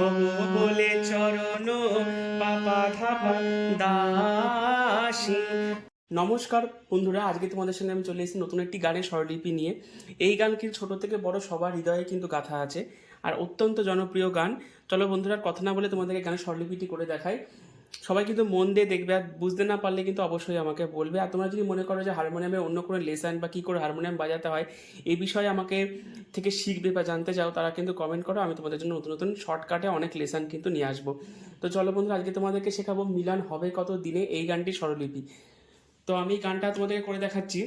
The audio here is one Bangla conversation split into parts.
ভব বলে চরণ পাপা ধাপা দাসী। নমস্কার বন্ধুরা, আজকে তোমাদের সঙ্গে আমি চলে এসেছি নতুন একটি গানের স্বরলিপি নিয়ে। এই গান কিন্তু ছোট থেকে বড় সবার হৃদয়ে কিন্তু গাথা আছে আর অত্যন্ত জনপ্রিয় গান। চলো বন্ধুরা, কথা না বলে তোমাদেরকে গানের স্বরলিপিটি করে দেখাই। সবাই কিন্তু মন দিয়ে দেখবে, আর বুঝতে না পারলে কিন্তু অবশ্যই আমাকে বলবে। আর তোমরা যদি মনে করো যে হারমোনিয়ামের অন্য কোনো লেসন বা কী করে হারমোনিয়াম বাজাতে হয় এই বিষয়ে আমাকে থেকে শিখবে বা জানতে চাও, তারা কিন্তু কমেন্ট করো। আমি তোমাদের জন্য নতুন নতুন শর্টকাটে অনেক লেসন কিন্তু নিয়ে আসবো। তো চলো বন্ধুরা, আজকে তোমাদেরকে শেখাবো মিলন হবে কত দিনে, এই গানটির স্বরলিপি। তো আমি গানটা তোমাদেরকে করে দেখাচ্ছি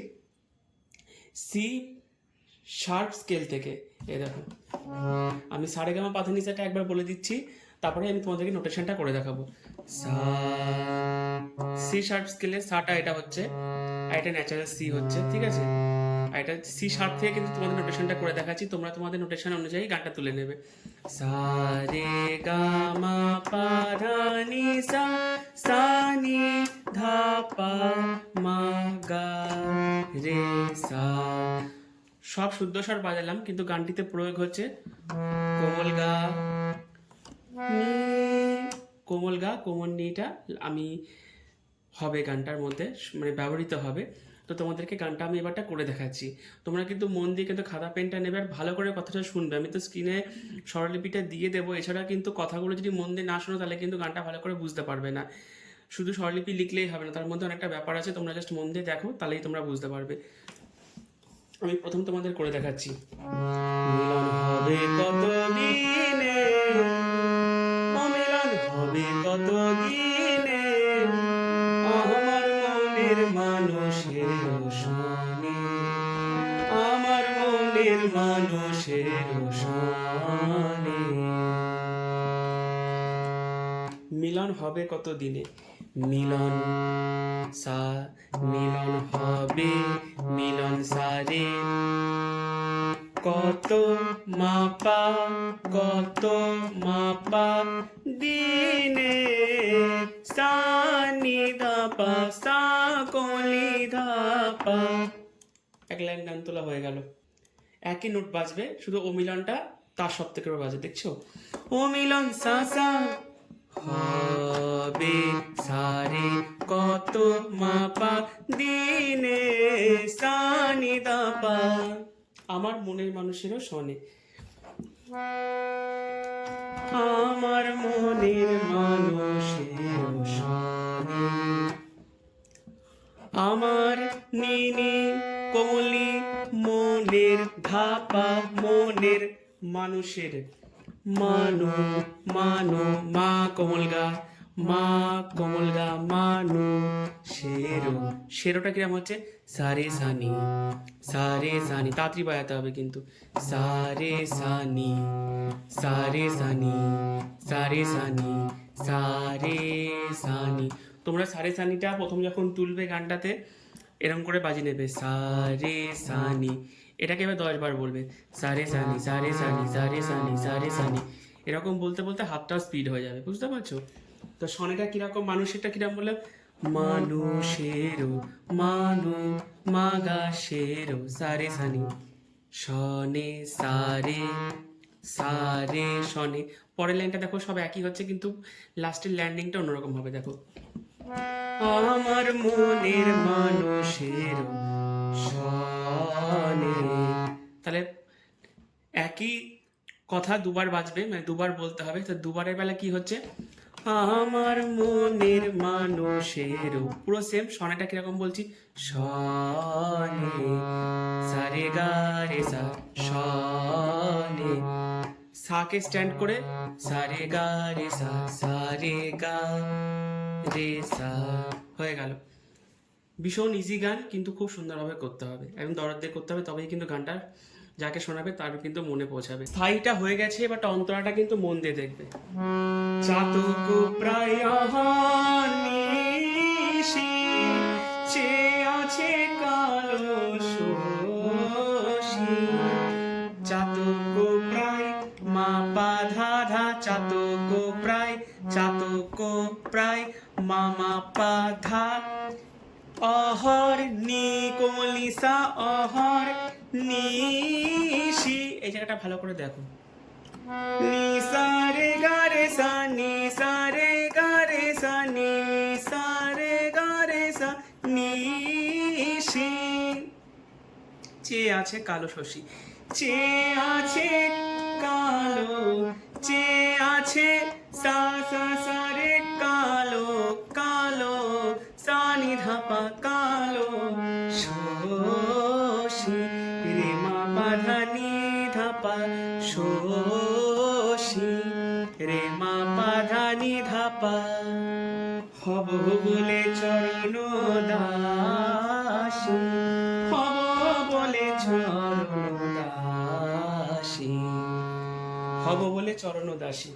সি শার্প স্কেল থেকে। এই দেখো, আমি সারেগামা পাধানিসাটা একবার বলে দিচ্ছি, তারপরে আমি তোমাদেরকে নোটেশনটা করে দেখাবো। সা, সি শার্প স্কেলে সাটা এটা হচ্ছে, আর এটা ন্যাচারাল সি হচ্ছে, ঠিক আছে। আর এটা সি শার্প থেকে কিন্তু তোমাদের নোটেশনটা করে দেখাচ্ছি, তোমরা তোমাদের নোটেশন অনুযায়ী গানটা তুলে নেবে। সা রে গা মা পা ধা নি সা, সা নি ধা পা মা গা রে সা। সব শুদ্ধ স্বর বাজালাম, কিন্তু গানটিতে প্রয়োগ হচ্ছে কোমল গা নি, কোমল গা কোমল নিটা আমি হবে গানটার মধ্যে, মানে ব্যবহৃত হবে। তো তোমাদেরকে গানটা আমি এবারটা করে দেখাচ্ছি, তোমরা কিন্তু মন দিয়ে কিন্তু খাতা পেনটা নেবে আর ভালো করে কথাটা শুনবে। আমি তো স্ক্রিনে স্বরলিপিটা দিয়ে দেবো, এছাড়া কিন্তু কথাগুলো যদি মন দিয়ে না শোনো তাহলে কিন্তু গানটা ভালো করে বুঝতে পারবে না। শুধু স্বরলিপি লিখলেই হবে না, তার মধ্যে অনেকটা ব্যাপার আছে, তোমরা জাস্ট মন দিয়ে দেখো তাহলেই তোমরা বুঝতে পারবে। আমি প্রথম তোমাদের করে দেখাচ্ছি। মিলন হবে কত দিনে, ও মিলন হবে কত দিনে, আমার মনের মানুষের সনে, আমার মনের মানুষের সনে। মিলন হবে কত দিনে, মিলন সা, মিলন হবে, মিলন সারে কত মাপা, কত মাপা দিনে, সা নি ধা পা, সা কলি ধা পা। এক লাইন গান তোলা হয়ে গেল। একই নোট বাজবে, শুধু ও মিলনটা তার সপ্তকের বাজে, দেখছো? ও মিলন সা সা হবে সারে কত মাপা দিনে, সা নি ধা পা, আমার মনের মানুষেরও শোনে, আমার মনের মানুষেরও শোনে, আমার নিনি কমলি মনের ধাপা, মনের মানুষের মানু, মানু মা কোমল গা, মা কোমল গা মানু শেরো, শেরোটা কিরম হচ্ছে সারে সানি, সারে সানি তাড়াতাড়ি বাজাতে হবে কিন্তু, সারে সানি, সারে সানি, সারে সানি, সারে সানি। তোমরা সারে সানিটা প্রথম যখন তুলবে গানটাতে এরকম করে বাজিয়ে নেবে, সারে সানি। এটাকে এবার 10 বার বলবে, সারে সানি, সারে সানি, সারে সানি, সারে সানি। এরকম বলতে বলতে হাতটাও স্পিড হয়ে যাবে, বুঝতে পারছো? তো সনেটা কিরকম, মানুষেরটা কিরকম বললাম, মানুষেরও, মানু মাগা শেরো সারে সানি, সনে সারে, সারে সনে। পরের লাইনটা দেখো সব একই হচ্ছে, কিন্তু লাস্টের ল্যান্ডিংটা অন্যরকম হবে। দেখো, আমার মনের মানুষের সনে, তাহলে একই কথা দুবার বাজবে, মানে দুবার বলতে হবে। তো দুবারের বেলা কি হচ্ছে, আমার মনের মানুষের, পুরো সেম। সনেটা কিরকম বলছি, সনে সারে গা রে সা, সনে সাকে স্ট্যান্ড করে সারে গা রে সা, সারে গা রে সা, হয়ে গেল। ভীষণ ইজি গান, কিন্তু খুব সুন্দরভাবে করতে হবে, একদম দরদ দিয়ে করতে হবে, তবেই কিন্তু গানটা যাকে শোনাবে তার কিন্তু মনে পৌঁছাবে। স্থায়ীটা হয়ে গেছে, এবার অন্তরাটা কিন্তু মন দিয়ে দেখবে। চাতক প্রায় নিশি চেয়ে আছে কালো শশী, চাতক প্রায় মা পা ধা ধা, চাতক প্রায়, চাতক প্রায় মামা পা ধা, অহর নি কোমলিসা, অহর নিশি। এই জায়গাটা ভালো করে দেখো, নিসা রে গা সা নি সা রে গা রে সা নি সা রে গা রে সা নি সি। চে আছে কালো শশী, চে আছে কালো, চে আছে সা সা সা রে কালো কালো, সা নি ধা পা কালো শশী, রে মা পা ধা নি ধা পা শশী, রে মা পা ধা নি ধা পা। হব বলে চরণ দাসী, হব বলে চরণ দাসী, হব বলে চরণ দাসী,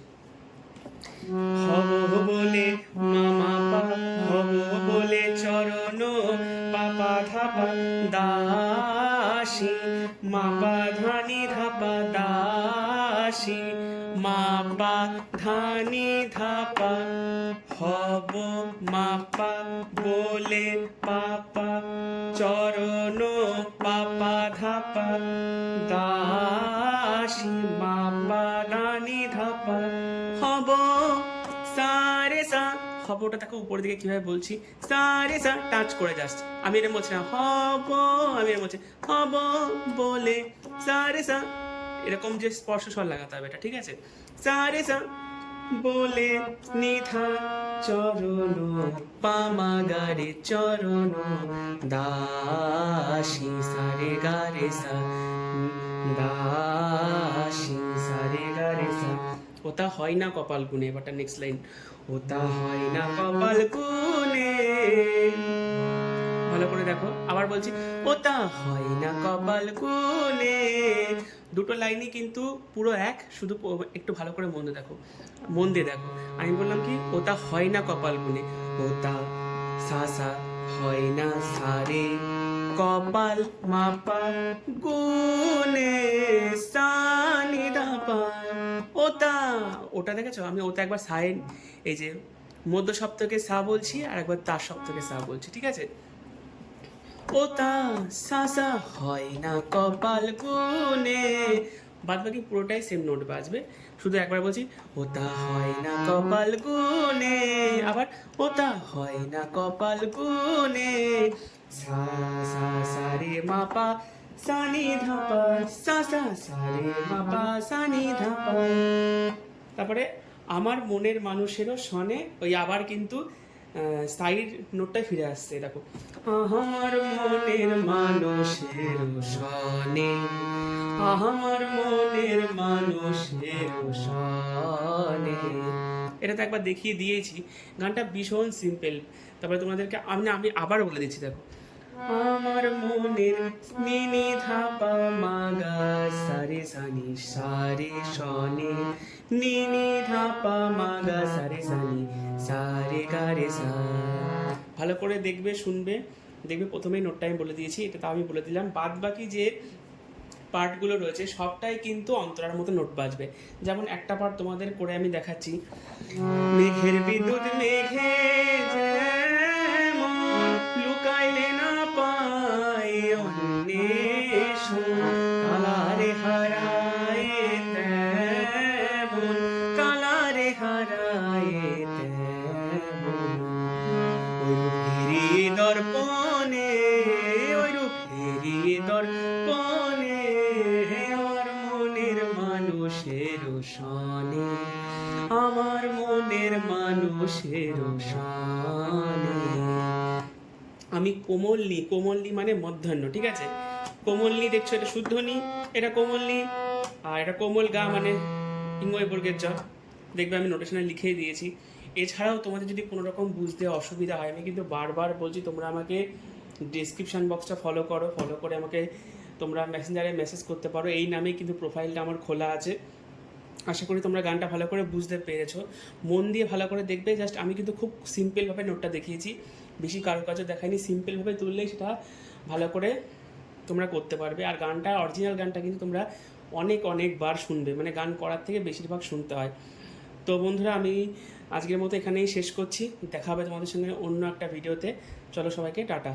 হব বলে মামা পা, হব বলে চরণ পাপা ধাপা দাসী, মাপা ধানি ধাপা দাসী, মাপা ধানি ধাপা, হব মাপা বলে পাপা চরণ পাপা ধাপা দাসী, মাপা ধানি ধাপা, হব সা রে সা। হবটা দেখো উপরের দিকে কিভাবে বলছি, সা রে সা টাচ করে যাচ্ছে, আমি এটা বলছি না হব, আমি এটা বলছি হব বলে সা রে সা, এরকম যে স্পর্শ স্বর লাগাতে হবে এটা, ঠিক আছে। সা রে সা বলে নিধা চরণ পামা গারে চরণ দাসী, সা রে গা রে সা দাসী, সা রে গা রে সা। ওটা হয় না কপাল গুনে, এবারটা নেক্সট লাইন, ওটা হয় না কপাল গুনে, ভালো করে দেখো আবার বলছি, ওটা হয় না কপাল গুনে। দুটো লাইনই কিন্তু পুরো এক, শুধু একটু ভালো করে মন দিয়ে দেখো, মন দিয়ে দেখো। আমি বললাম কি, ওটা হয় না কপাল গুনে, ওটা সা সা হয় না সারে কপাল মাপা গুনে সা নি ধা পা। ওটা, ওটা দেখেছো, আমি ওটা একবার সাইন, এই যে মধ্য সপ্তকে সা বলছি আর একবার তার সপ্তকে সা বলছি, ঠিক আছে। ওটা সা সা হয় না কপাল গুনে, বাদ বাকি পুরোটাই সেম নোট বাজবে, শুধু একবার বলছি ওটা হয় না কপাল গুনে, আবার ওটা হয় না কপাল গুনে, সা সা সা রে মা পা সা নি ধা পা, সা সা সা রে মা পা সা নি ধা পা। তারপরে আমার মনের মানুষেরও শনে, ওই আবার কিন্তু সাইড নোটটাই ফিরে আসছে, দেখো আমার মনের মানুষের শনে, আমার মনের মানুষের শনে। এটা তো একবার দেখিয়ে দিয়েছি, গানটা ভীষণ সিম্পল। তারপরে তোমাদেরকে আমি আবার বলে দিচ্ছি, দেখো আমার মনের নিনি ধাপা মাগা সারে সানি সারে শনে, নিনি ধাপা মাগা সারে সানি সারে গারে সা। ভালো করে দেখবে, শুনবে, দেখবে প্রথমেই নোটটা আমি বলে দিয়েছি, এটা তো আমি বলে দিলাম। বাদ বাকি যে পার্টগুলো রয়েছে সবটাই কিন্তু অন্তরার মতো নোট বাজবে। যেমন একটা পার্ট তোমাদের করে আমি দেখাচ্ছি, মেঘের বিদ্যুৎ মেঘে যেমন লুকাইলে না পাই অন্বেষ, কালারে হারায় তেমন, কালারে হারায় তেমন, ওই দর্পণে, ওই রূপেরি দর্পণে আমার মনের মানুষের শনে, আমার মনের মানুষের শনে। আমি কোমলনি, কোমলনি মানে মধ্যাহ্ন, ঠিক আছে। কোমলনি দেখছো, এটা শুদ্ধনি, এটা কোমলনি, আর এটা কোমল গা মানে ইংয় বর্গের জ, দেখবে আমি নোটেশনে লিখেই দিয়েছি। এছাড়াও তোমাদের যদি কোনো রকম বুঝতে অসুবিধা হয়, আমি কিন্তু বারবার বলছি তোমরা আমাকে ডিসক্রিপশান বক্সটা ফলো করো, ফলো করে আমাকে তোমরা মেসেঞ্জারে মেসেজ করতে পারো, এই নামেই কিন্তু প্রোফাইলটা আমার খোলা আছে। আশা করি তোমরা গানটা ভালো করে বুঝতে পেরেছো, মন দিয়ে ভালো করে দেখবে। জাস্ট আমি কিন্তু খুব সিম্পলভাবে নোটটা দেখিয়েছি, বেশি কারুকাজও দেখাইনি, সিম্পলভাবে তুললেই সেটা ভালো করে তোমরা করতে পারবে। আর গানটা, অরিজিনাল গানটা কিন্তু তোমরা অনেকবার শুনবে, মানে গান করার থেকে বেশিরভাগ শুনতে হয়। তো বন্ধুরা, আমি আজকের মতো এখানেই শেষ করছি, দেখা হবে তোমাদের সঙ্গে অন্য একটা ভিডিওতে। চলো সবাইকে টাটা।